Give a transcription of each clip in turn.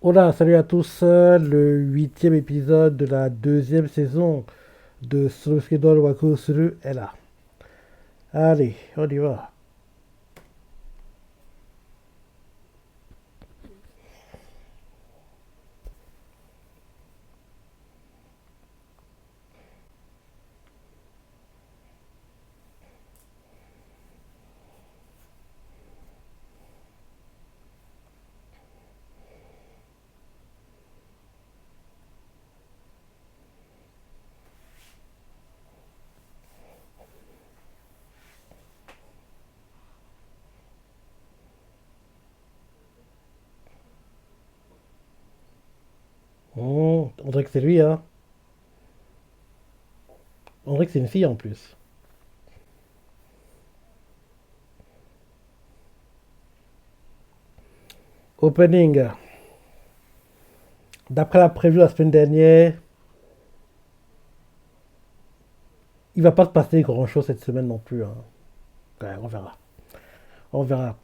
Hola, salut à tous. Le huitième épisode de la deuxième saison de Sorosuke Waku Suru est là. Allez, on y va. On dirait que c'est lui, hein. On dirait que c'est une fille en plus. Opening. D'après la prévue la semaine dernière, il va pas se passer grand chose cette semaine non plus, hein. Ouais, on verra. On verra.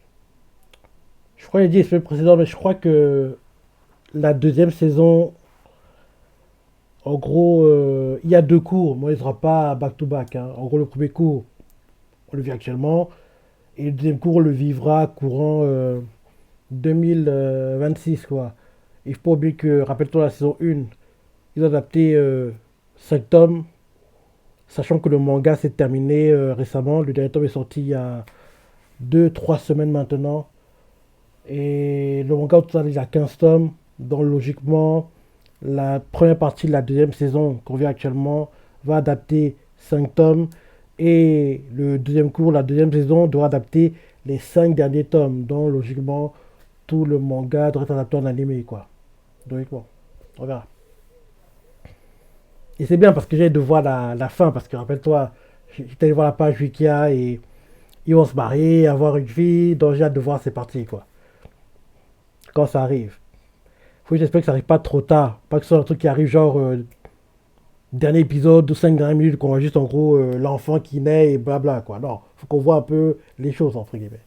Je crois qu'il a dit la semaine précédente, mais je crois que la deuxième saison, en gros, il y a deux cours. Moi, il ne sera pas back-to-back, hein. En gros, le premier cours, on le vit actuellement. Et le deuxième cours, on le vivra courant 2026, quoi. Il faut pas oublier que, rappelle-toi la saison 1, ils ont adapté 5 tomes, sachant que le manga s'est terminé récemment. Le dernier tome est sorti il y a 2 3 semaines maintenant. Et le manga au total, il a 15 tomes. Donc logiquement, la première partie de la deuxième saison qu'on vit actuellement va adapter 5 tomes. Et le deuxième cours, la deuxième saison, doit adapter les 5 derniers tomes. Donc logiquement, tout le manga doit être adapté en animé, quoi. Donc bon, on verra. Et c'est bien parce que j'ai de voir la fin, parce que rappelle-toi, j'étais allé voir la page Wikia et ils vont se marier, avoir une fille, donc j'ai hâte de voir c'est parti, quoi. Quand ça arrive. Faut que j'espère que ça arrive pas trop tard. Pas que ce soit un truc qui arrive genre dernier épisode ou 5 dernières minutes qu'on voit juste en gros l'enfant qui naît et blabla, quoi. Non, faut qu'on voit un peu les choses, entre guillemets.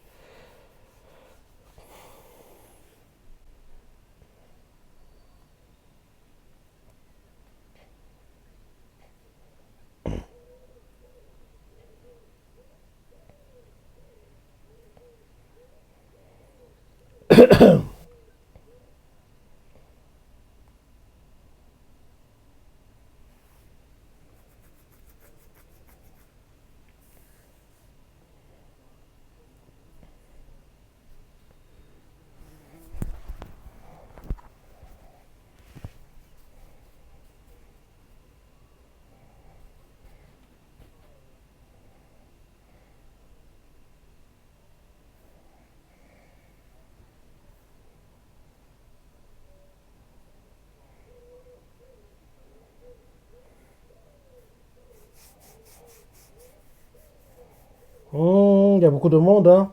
Il y a beaucoup de monde, hein.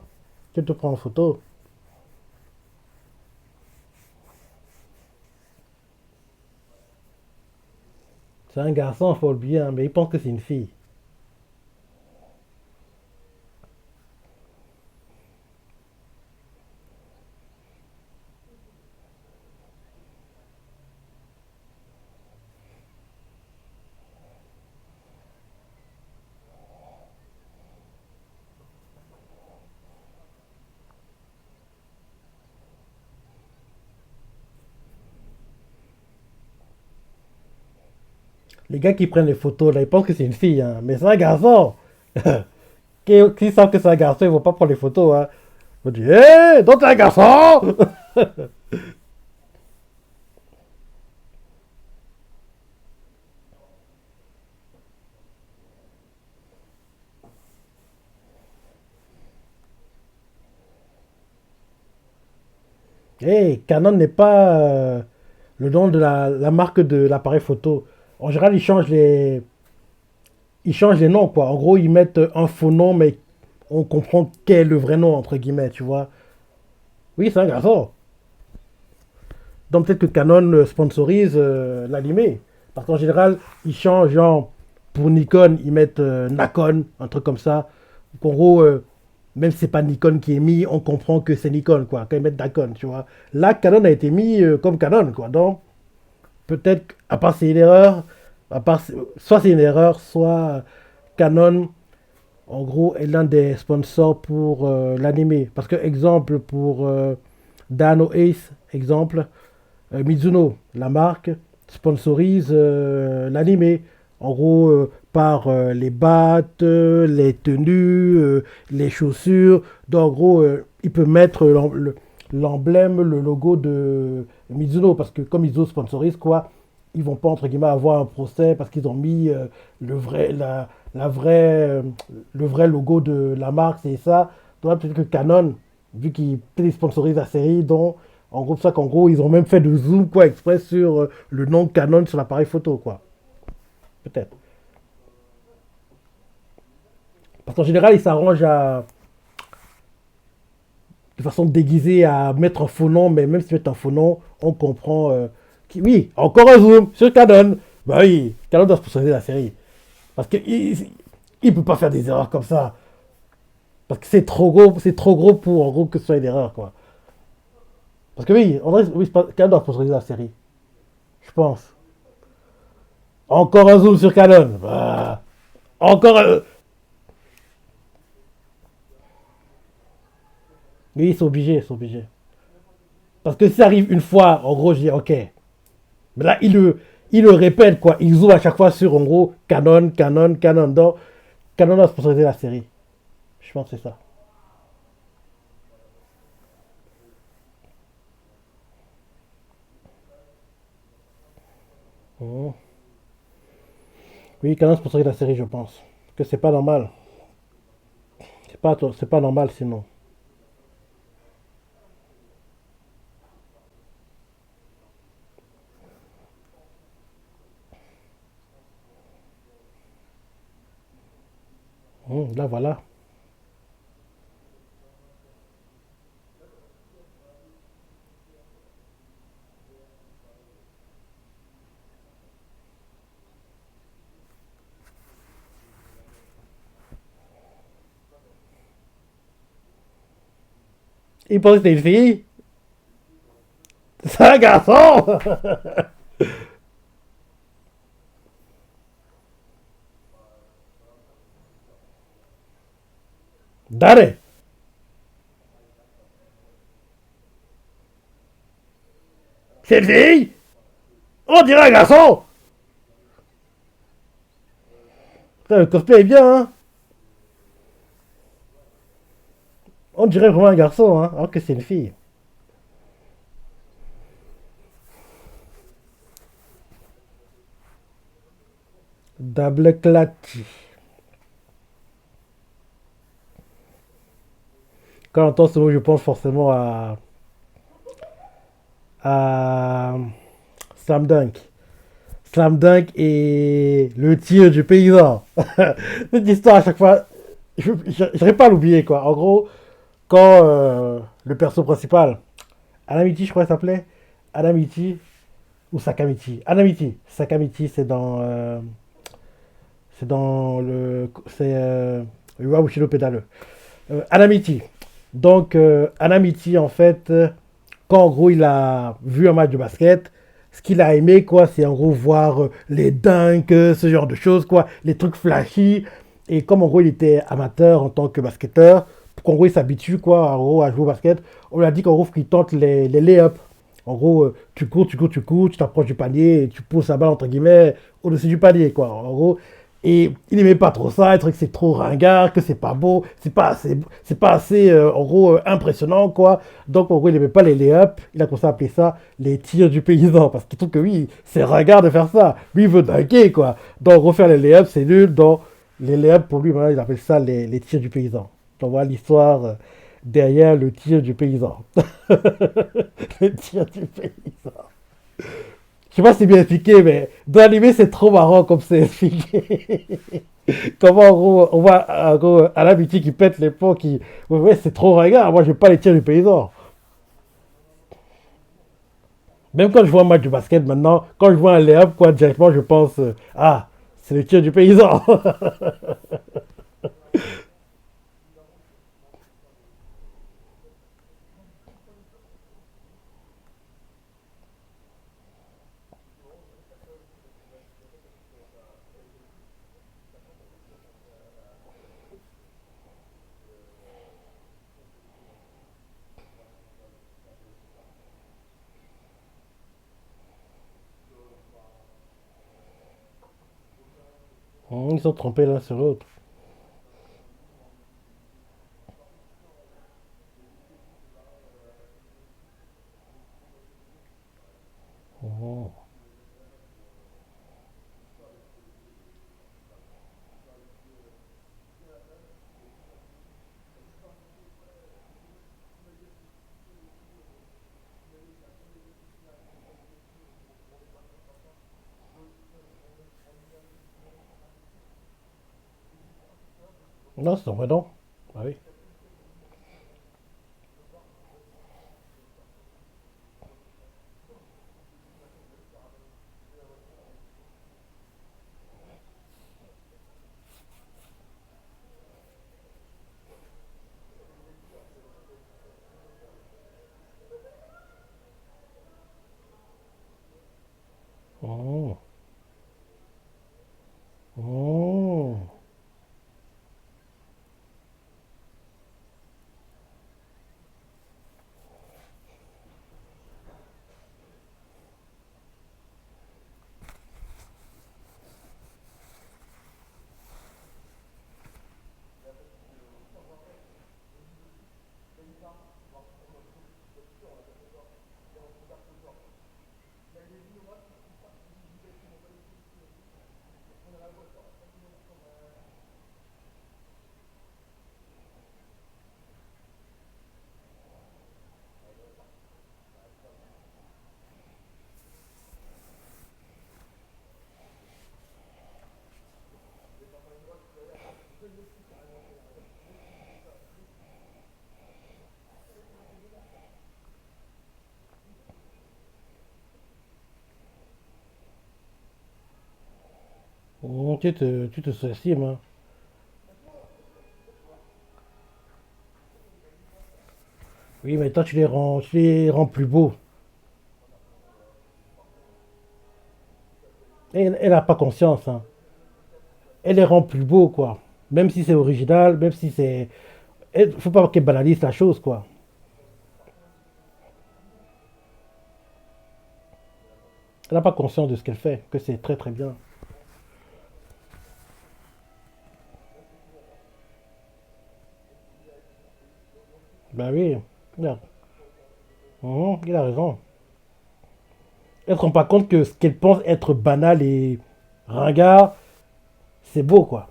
Tu te prends en photo. C'est un garçon, faut oublier, hein, mais il pense que c'est une fille. Les gars qui prennent les photos, là, ils pensent que c'est une fille, hein, mais c'est un garçon. Qui savent que c'est un garçon, ils vont pas prendre les photos, hein. Ils vont dire, hé, donc t'es un garçon. Hé, Canon n'est pas le nom de la marque de l'appareil photo. En général, ils changent les noms, quoi. En gros, ils mettent un faux nom, mais on comprend quel est le vrai nom, entre guillemets, tu vois. Oui, c'est un garçon. Donc peut-être que Canon sponsorise l'animé. Parce qu'en général, ils changent, genre, pour Nikon, ils mettent Nakon, un truc comme ça. Donc, en gros, Même si c'est pas Nikon qui est mis, on comprend que c'est Nikon, quoi, quand ils mettent Dakon, tu vois. Là, Canon a été mis comme Canon, quoi. Donc, peut-être, à part c'est une erreur, soit c'est une erreur, soit Canon, en gros, est l'un des sponsors pour l'animé. Parce que, exemple, pour Dano Ace, exemple, Mizuno, la marque, sponsorise l'animé. En gros, par les battes, les tenues, les chaussures. Donc, en gros, il peut mettre l'emblème, le logo de Mizuno. Parce que comme Mizuno sponsorise, quoi, ils vont pas, entre guillemets, avoir un procès parce qu'ils ont mis le vrai, la vraie, le vrai logo de la marque, c'est ça. Donc, peut-être que Canon, vu qu'ils sponsorisent la série, donc en gros, c'est ça qu'en gros, ils ont même fait de zoom, quoi, exprès sur le nom Canon sur l'appareil photo, quoi. Peut-être. Parce qu'en général, ils s'arrangent de façon déguisée à mettre un faux nom, mais même si tu mets un faux nom, on comprend. Oui, encore un zoom sur Canon. Bah oui, Canon doit sponsoriser la série. Parce qu'il ne peut pas faire des erreurs comme ça. Parce que c'est trop gros pour en gros que ce soit une erreur, quoi. Parce que oui, en vrai, oui, Canon doit sponsoriser la série. Je pense. Encore un zoom sur Canon. Bah, encore un. Oui, ils sont obligés, ils sont obligés. Parce que si ça arrive une fois, en gros, je dis ok. Mais là, il le répète, quoi. Il zoome à chaque fois sur, en gros, Canon, Canon, Canon. Donc, Canon a sponsorisé la série. Je pense que c'est ça. Mhm. Oui, Canon sponsorise la série, je pense. Que c'est pas normal. C'est pas normal sinon. Là, voilà. Il pense que t'es une fille. C'est un garçon. Dare. C'est une fille. On dirait un garçon. Putain, le cosplay est bien, hein. On dirait vraiment un garçon, hein. Alors que c'est une fille. Double clutch. Quand on entend ce mot, je pense forcément à Slam Dunk. Slam Dunk et le tir du paysan. Cette histoire, à chaque fois, je n'arrive pas à l'oublier, quoi. En gros, quand le perso principal, Anamiti, je crois qu'il s'appelait, Anamiti, ou Sakamichi. Anamiti. Sakamichi, c'est dans le Roi Bushido pédaleux. Anamiti. Donc, Anamiti, en fait, quand en gros il a vu un match de basket, ce qu'il a aimé, quoi, c'est en gros voir les dunks, ce genre de choses, quoi, les trucs flashy. Et comme en gros il était amateur en tant que basketteur, pour qu'en gros il s'habitue, quoi, en gros à jouer au basket, on lui a dit qu'en gros qu'il tente les lay-ups. En gros, tu cours, tu cours, tu cours, tu t'approches du panier et tu pousses la balle entre guillemets au-dessus du panier, quoi. En gros, et il n'aimait pas trop ça, il trouvait que c'est trop ringard, que c'est pas beau, c'est pas assez en gros, impressionnant, quoi. Donc, en gros, il n'aimait pas les lay-ups, il a commencé à appeler ça les tirs du paysan, parce qu'il trouve que oui, c'est ringard de faire ça. Lui, il veut dunker, quoi. Donc, refaire les lay-ups, c'est nul. Donc, les lay-ups, pour lui, maintenant, il appelle ça les tirs du paysan. Donc, voilà l'histoire derrière le tir du paysan. Le tir du paysan. Je sais pas si c'est bien expliqué, mais dans l'animé, c'est trop marrant comme c'est expliqué. Comment, en gros, on voit en gros, Alain Mitty qui pète les pots, qui. Ouais, ouais, c'est trop ringard. Moi, je vais pas les tirs du paysan. Même quand je vois un match de basket maintenant, quand je vois un lay-up, quoi, directement, je pense ah, c'est le tir du paysan. Ils sont trompés l'un sur l'autre. Mhm. Non, c'est ton vrai nom. Ah oui. Mhm. Mhm. Tu te sous-estimes, hein. Oui, mais toi, tu les rends plus beaux. Elle n'a pas conscience, hein. Elle les rend plus beaux, quoi. Même si c'est original, même si c'est. Faut pas qu'elle banalise la chose, quoi. Elle n'a pas conscience de ce qu'elle fait, que c'est très très bien. Ben oui, il a raison. Elle ne se rend pas compte que ce qu'elle pense être banal et ringard, c'est beau, quoi.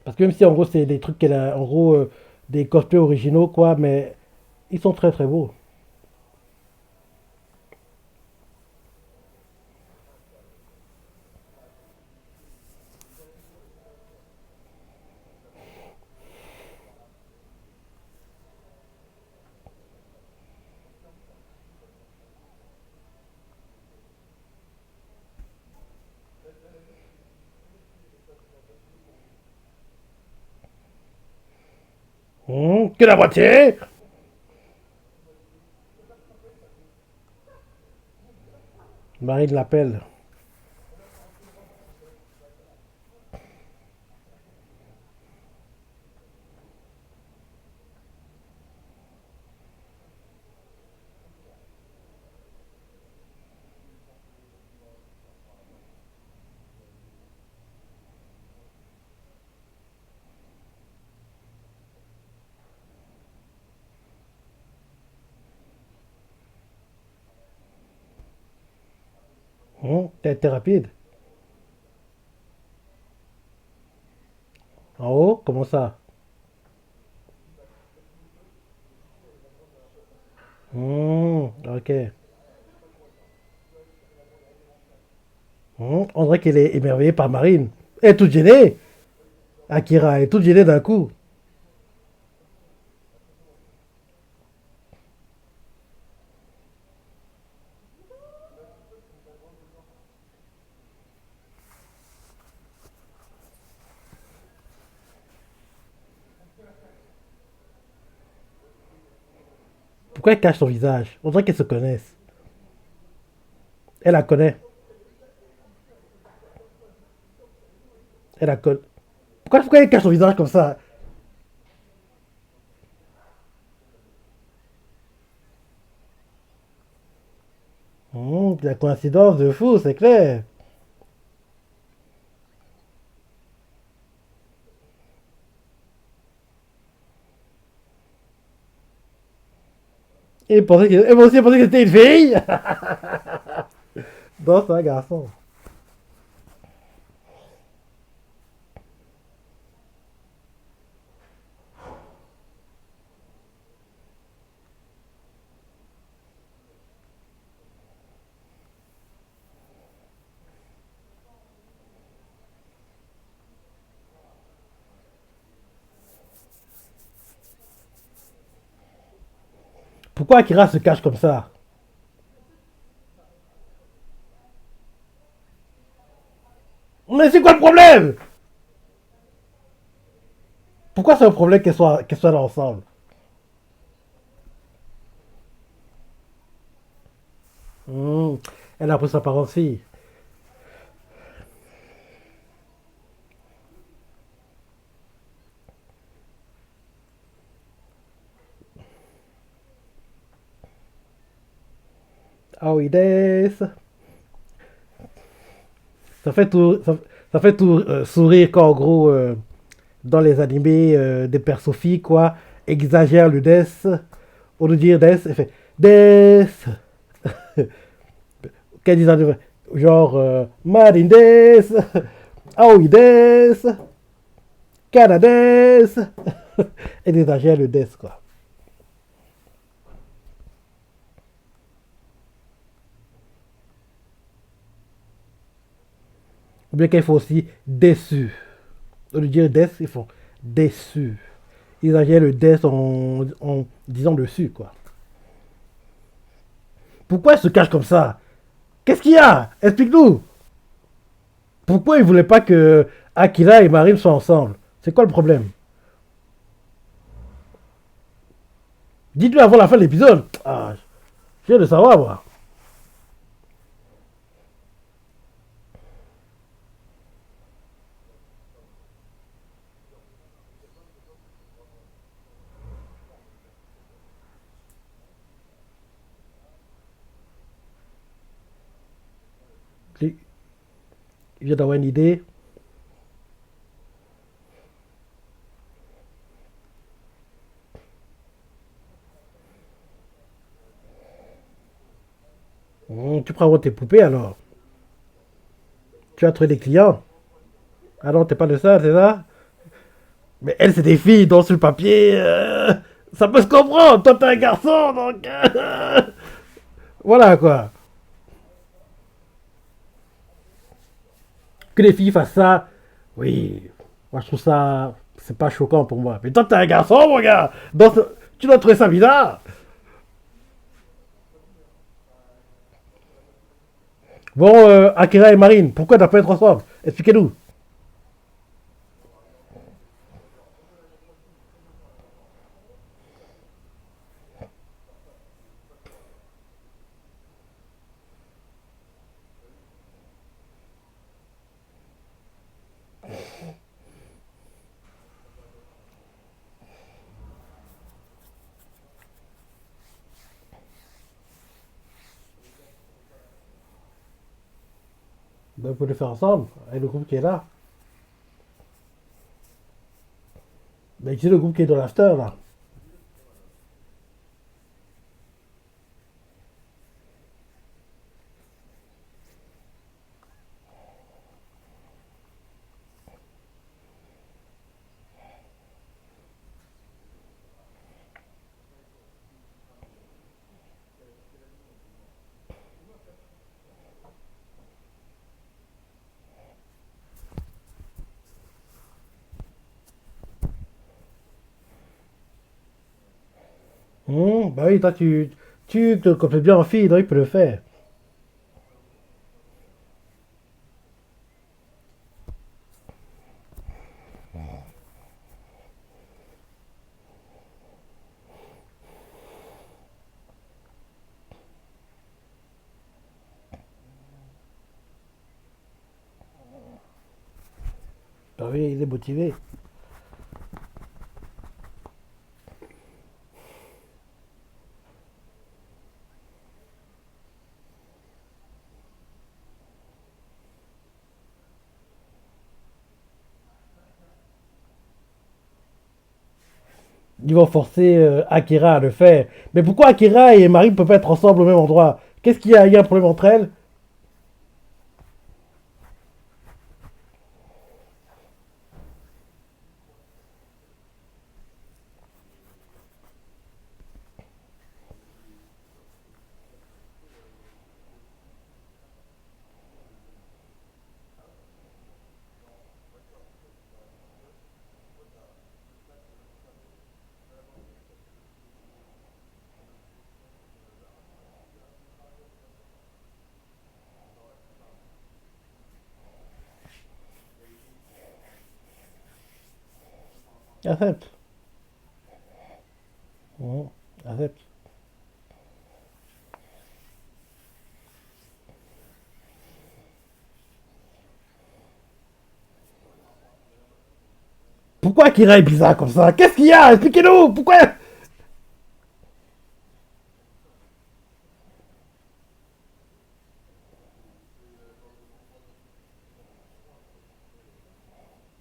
Parce que même si en gros c'est des trucs qu'elle a, en gros, des cosplays originaux, quoi, mais ils sont très très beaux. Que la moitié. Marine l'appelle. T'as été rapide. En haut, comment ça? Ok. On dirait qu'elle est émerveillée par Marine. Elle est toute gênée. Akira elle est toute gênée d'un coup. Pourquoi elle cache son visage? On dirait qu'elles se connaissent. Elle la connaît. Elle la connaît. Pourquoi elle cache son visage comme ça? La coïncidence de fou, c'est clair. Et moi aussi, elle pensait que c'était une fille. Non, c'est un garçon. Pourquoi Akira se cache comme ça? Mais c'est quoi le problème? Pourquoi c'est un problème qu'elle soit là ensemble? Hmm, elle a pris sa part aussi. Ah oui, des. Ça fait tout sourire quand, en gros, dans les animés, des persos filles, quoi, exagèrent le death. Au lieu de dire death, elle fait death. Qu'elle dit ça, genre, Marin death. Ah oui, death. Canadaise. Elle exagère le death, quoi. Ou bien qu'il faut aussi déçu. Au lieu de dire death, ils font déçu. Ils exagèrent le death en disant dessus, quoi. Pourquoi elle se cache comme ça? Qu'est-ce qu'il y a? Explique-nous. Pourquoi ils voulaient pas que Akira et Marim soient ensemble? C'est quoi le problème? Dites-le avant la fin de l'épisode. Ah, je viens de savoir, moi. Il vient d'avoir une idée. Tu prends tes poupées alors. Tu as trouvé des clients. Ah non, t'es pas de ça, c'est ça? Mais elles, c'est des filles, donc sur le papier, ça peut se comprendre. Toi, t'es un garçon, donc. Voilà quoi. Que les filles fassent ça, oui. Moi, je trouve ça. C'est pas choquant pour moi. Mais toi, t'es un garçon, mon gars. Tu dois trouver ça bizarre. Bon, Akira et Marine, pourquoi t'as pas être ensemble? Expliquez-nous. Ben, vous pouvez le faire ensemble, avec le groupe qui est là. Mais c'est le groupe qui est dans l'after, là. Bah oui, toi, tu te complètes bien en fille, donc il peut le faire. Bah oui, il est motivé. Ils vont forcer Akira à le faire. Mais pourquoi Akira et Marie ne peuvent pas être ensemble au même endroit? Qu'est-ce qu'il y a? Il y a un problème entre elles? Accepte. Mhm. Accepte. Pourquoi Akira est bizarre comme ça? Qu'est-ce qu'il y a? Expliquez-nous! Pourquoi?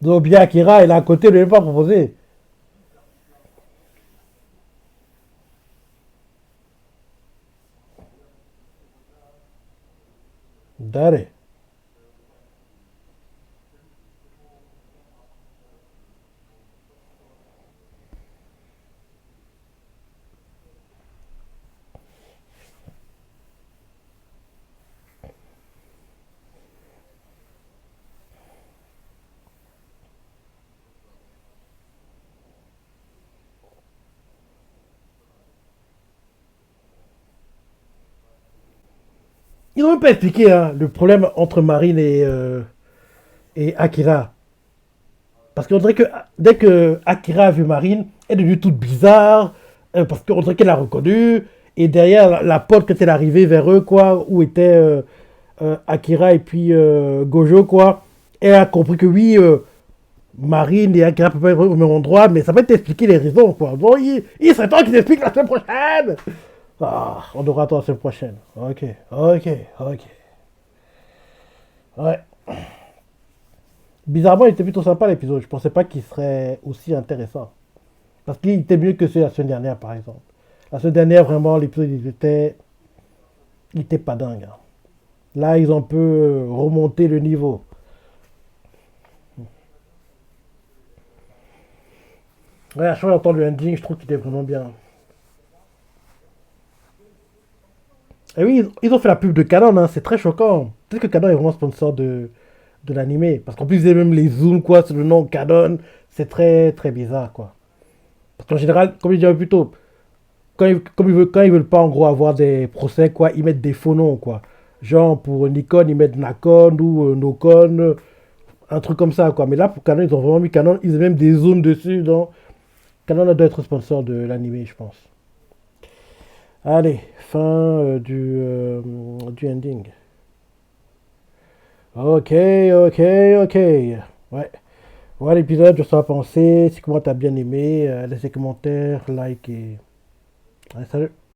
Donc bien Akira, il est à côté, il ne lui a pas proposé. Dale. Ils n'ont même pas expliqué hein, le problème entre Marine et Akira. Parce qu'on dirait que dès que Akira a vu Marine, elle est devenue toute bizarre. Parce qu'on dirait qu'elle l'a reconnue. Et derrière la porte, quand elle est arrivée vers eux, quoi, où étaient Akira et puis Gojo, quoi, elle a compris que oui, Marine et Akira peuvent pas être au même endroit, mais ça va t'expliquer les raisons, quoi. Bon, il serait temps qu'ils expliquent la semaine prochaine. Ah, on aura attendre la semaine prochaine. Ok, ok, ok. Ouais. Bizarrement, il était plutôt sympa l'épisode. Je pensais pas qu'il serait aussi intéressant. Parce qu'il était mieux que celui de la semaine dernière, par exemple. La semaine dernière, vraiment, l'épisode, il était pas dingue, hein. Là, ils ont un peu remonté le niveau. Ouais, à chaque fois que j'entends le ending, je trouve qu'il était vraiment bien. Et oui, ils ont fait la pub de Canon, hein, c'est très choquant. Peut-être que Canon est vraiment sponsor de l'animé. Parce qu'en plus, ils avaient même les zooms, quoi, sur le nom Canon. C'est très, très bizarre, quoi. Parce qu'en général, comme je disais plus tôt, quand ils veulent pas, en gros, avoir des procès, quoi, ils mettent des faux noms, quoi. Genre, pour Nikon, ils mettent Nakon ou Nokon, un truc comme ça, quoi. Mais là, pour Canon, ils ont vraiment mis Canon. Ils ont même des zooms dessus, donc Canon doit être sponsor de l'animé, je pense. Allez, fin du ending. Ok, ok, ok. Ouais. Voilà l'épisode, je sais pas penser. Si comment t'as bien aimé, laisse des commentaires, like et. Ouais, salut.